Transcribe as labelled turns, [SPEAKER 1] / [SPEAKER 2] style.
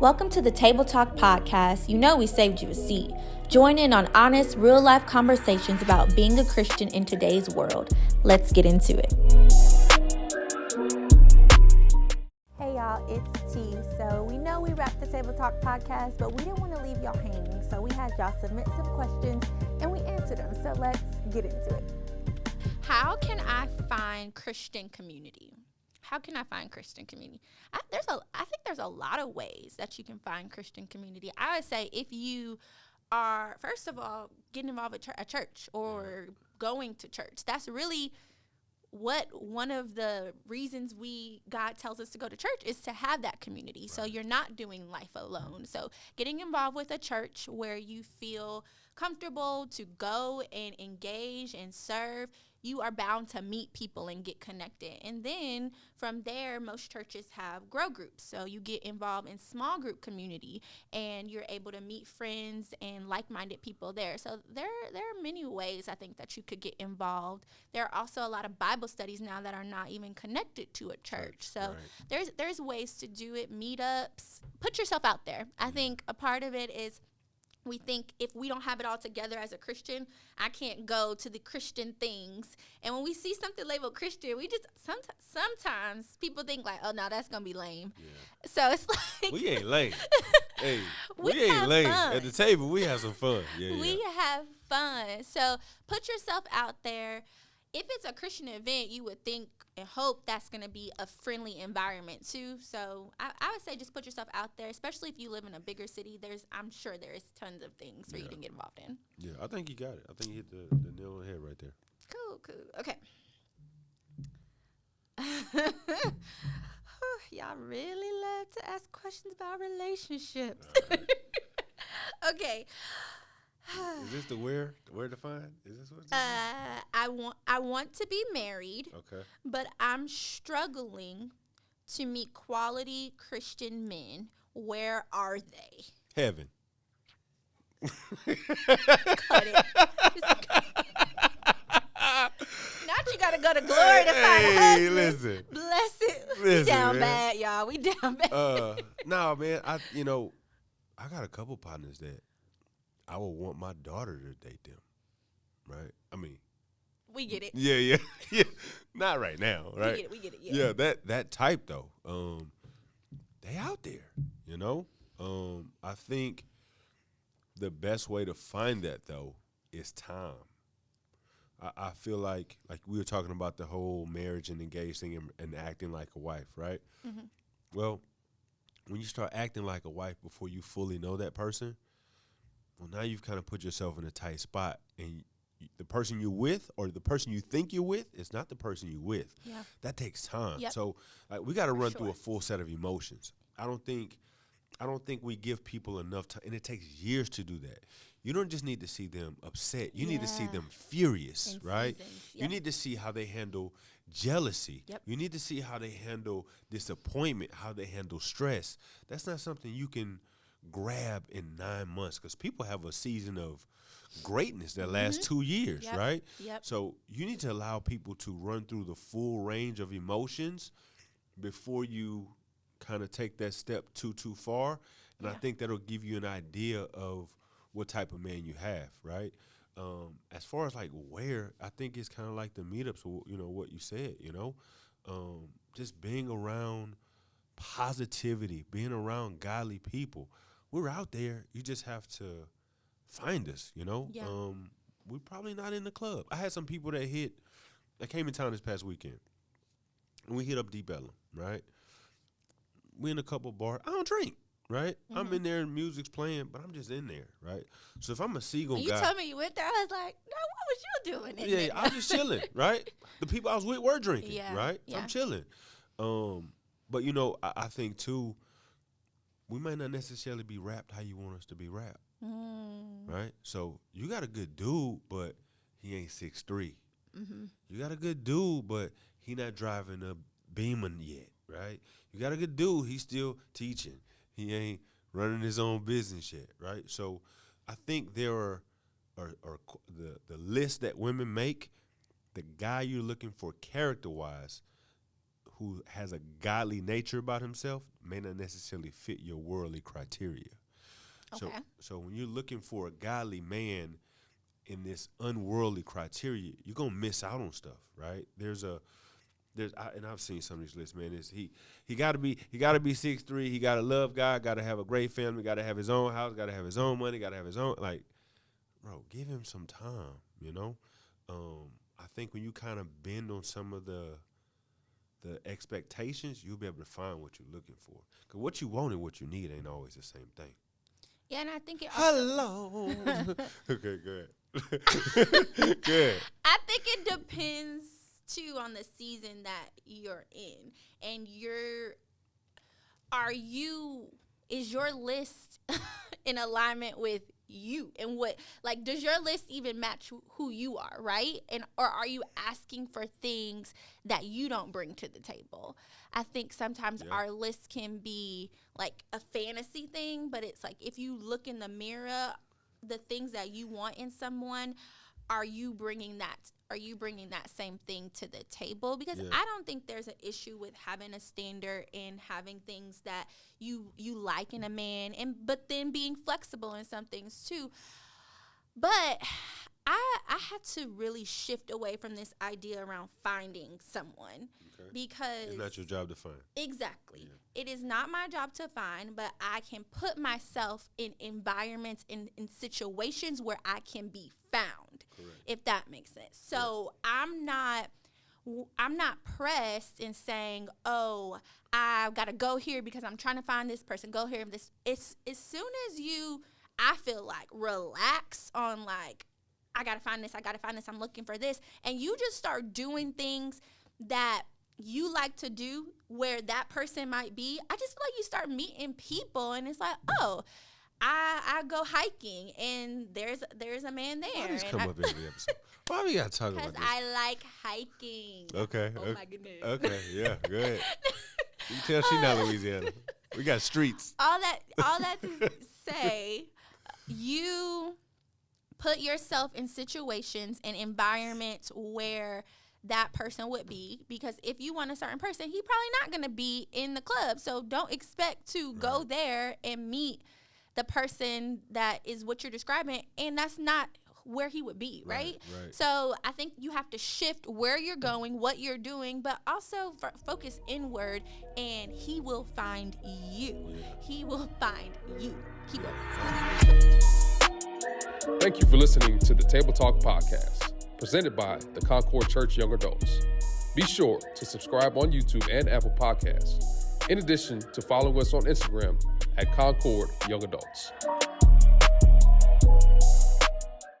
[SPEAKER 1] Welcome to the Table Talk podcast. You know we saved you a seat. Join in on honest, real-life conversations about being a Christian in today's world. Let's get into it. Hey y'all, it's T. So we know we wrapped the Table Talk podcast, but we didn't want to leave y'all hanging. So we had y'all submit some questions and we answered them. So let's get into it.
[SPEAKER 2] How can I find Christian community? How can I find Christian community? I think there's a lot of ways that you can find Christian community. I would say if you are, first of all, getting involved with a church or going to church. That's really what one of the reasons God tells us to go to church is to have that community. Right. So you're not doing life alone. So getting involved with a church where you feel comfortable to go and engage and serve, you are bound to meet people and get connected. And then from there, most churches have grow groups. So you get involved in small group community and you're able to meet friends and like-minded people there. So there are many ways I think that you could get involved. There are also a lot of Bible studies now that are not even connected to a church. So there's ways to do it, meetups. Put yourself out there. I think a part of it is we think if we don't have it all together as a Christian, I can't go to the Christian things. And when we see something labeled Christian, we just sometimes people think like, oh, no, that's going to be lame. Yeah. So it's like.
[SPEAKER 3] We ain't lame. Hey, we ain't lame.
[SPEAKER 2] Fun.
[SPEAKER 3] At the table, we have some fun.
[SPEAKER 2] We have fun. So put yourself out there. If it's a Christian event, you would think and hope that's going to be a friendly environment too. So I would say just put yourself out there, especially if you live in a bigger city. I'm sure there's tons of things for you to get involved in.
[SPEAKER 3] Yeah, I think you got it. I think you hit the nail on the head right there.
[SPEAKER 2] Cool. Okay. Y'all really love to ask questions about relationships. Right. Okay.
[SPEAKER 3] Is this the where to find? Is this what?
[SPEAKER 2] I want to be married.
[SPEAKER 3] Okay.
[SPEAKER 2] But I'm struggling to meet quality Christian men. Where are they?
[SPEAKER 3] Heaven.
[SPEAKER 2] Cut it. Not you gotta go to glory to find a husband.
[SPEAKER 3] Listen.
[SPEAKER 2] Bless it.
[SPEAKER 3] Listen,
[SPEAKER 2] we down
[SPEAKER 3] man.
[SPEAKER 2] bad, y'all. We down bad.
[SPEAKER 3] No, man. I got a couple partners that I would want my daughter to date them, right? I mean,
[SPEAKER 2] we get it.
[SPEAKER 3] Yeah. Not right now, right?
[SPEAKER 2] We get it. Yeah.
[SPEAKER 3] That type though. They out there, I think the best way to find that though is time. I feel like we were talking about the whole marriage and engaged thing and acting like a wife, right? Mm-hmm. Well, when you start acting like a wife before you fully know that person, well, now you've kind of put yourself in a tight spot, and the person you're with or the person you think you're with is not the person you're with.
[SPEAKER 2] Yeah.
[SPEAKER 3] That takes time.
[SPEAKER 2] Yep.
[SPEAKER 3] So we got to run through a full set of emotions. I don't think we give people enough time, and it takes years to do that. You don't just need to see them upset. You need to see them furious, right? Yep. You need to see how they handle jealousy. Yep. You need to see how they handle disappointment, how they handle stress. That's not something you can grab in 9 months, because people have a season of greatness that lasts 2 years, right?
[SPEAKER 2] Yep.
[SPEAKER 3] So you need to allow people to run through the full range of emotions before you kind of take that step too far. And I think that'll give you an idea of what type of man you have, right? As far as like where, I think it's kind of like the meetups, what you said, just being around positivity, being around godly people. We're out there. You just have to find us, Yeah. We're probably not in the club. I had some people that came in town this past weekend, and we hit up Deep Ellum, right? We in a couple bars. I don't drink, right? Mm-hmm. I'm in there and music's playing, but I'm just in there, right? So if I'm a seagull guy.
[SPEAKER 2] You told me you went there. I was like, no, what was you doing in there?
[SPEAKER 3] Yeah, I was just chilling, right? The people I was with were drinking, right? So
[SPEAKER 2] Yeah.
[SPEAKER 3] I'm chilling. But, I think, too, we might not necessarily be rapped how you want us to be rapped, right? So you got a good dude, but he ain't 6'3". Mm-hmm. You got a good dude, but he not driving a Beamer yet, right? You got a good dude, he's still teaching. He ain't running his own business yet, right? So I think there are the list that women make, the guy you're looking for character-wise, who has a godly nature about himself may not necessarily fit your worldly criteria.
[SPEAKER 2] Okay.
[SPEAKER 3] So when you're looking for a godly man in this unworldly criteria, you're gonna miss out on stuff, right? And I've seen some of these lists, man. He gotta be 6'3", he gotta love God, gotta have a great family, gotta have his own house, gotta have his own money, gotta have his own, like, bro, give him some time, you know? I think when you kind of bend on some of the expectations, you'll be able to find what you're looking for. Because what you want and what you need ain't always the same thing.
[SPEAKER 2] Yeah, and I think it
[SPEAKER 3] Hello. Okay, good. Good.
[SPEAKER 2] I think it depends too on the season that you're in, and is your list in alignment with you, and what, like, does your list even match who you are, right? And or are you asking for things that you don't bring to the table? I think sometimes our list can be like a fantasy thing, but it's like, if you look in the mirror, the things that you want in someone, are you bringing that same thing to the table? Because I don't think there's an issue with having a standard and having things that you like in a man, but then being flexible in some things too. But I had to really shift away from this idea around finding someone, because
[SPEAKER 3] it's not your job to find.
[SPEAKER 2] Exactly. Yeah. It is not my job to find, but I can put myself in environments, in situations where I can be found. Correct. If that makes sense. So I'm not pressed in saying, oh, I've got to go here because I'm trying to find this person, go here. It's as soon as I feel like, relax on, like, I got to find this, I'm looking for this, and you just start doing things that you like to do where that person might be, I just feel like you start meeting people, and it's like, oh, I go hiking, and there's a man there.
[SPEAKER 3] Why just come up every episode? Why we got to talk about this?
[SPEAKER 2] Because I like hiking.
[SPEAKER 3] Okay.
[SPEAKER 2] Oh, my goodness.
[SPEAKER 3] Okay, yeah, go ahead. You tell she not Louisiana. We got streets.
[SPEAKER 2] All that to say, you put yourself in situations and environments where that person would be, because if you want a certain person, he probably not going to be in the club. So don't expect to go there and meet the person that is what you're describing, and that's not where he would be, right? So I think you have to shift where you're going, what you're doing, but also focus inward, and he will find you. Yeah. He will find you. Keep going.
[SPEAKER 4] Thank you for listening to the Table Talk Podcast, presented by the Concord Church Young Adults. Be sure to subscribe on YouTube and Apple Podcasts, in addition to following us on Instagram at Concord Young Adults.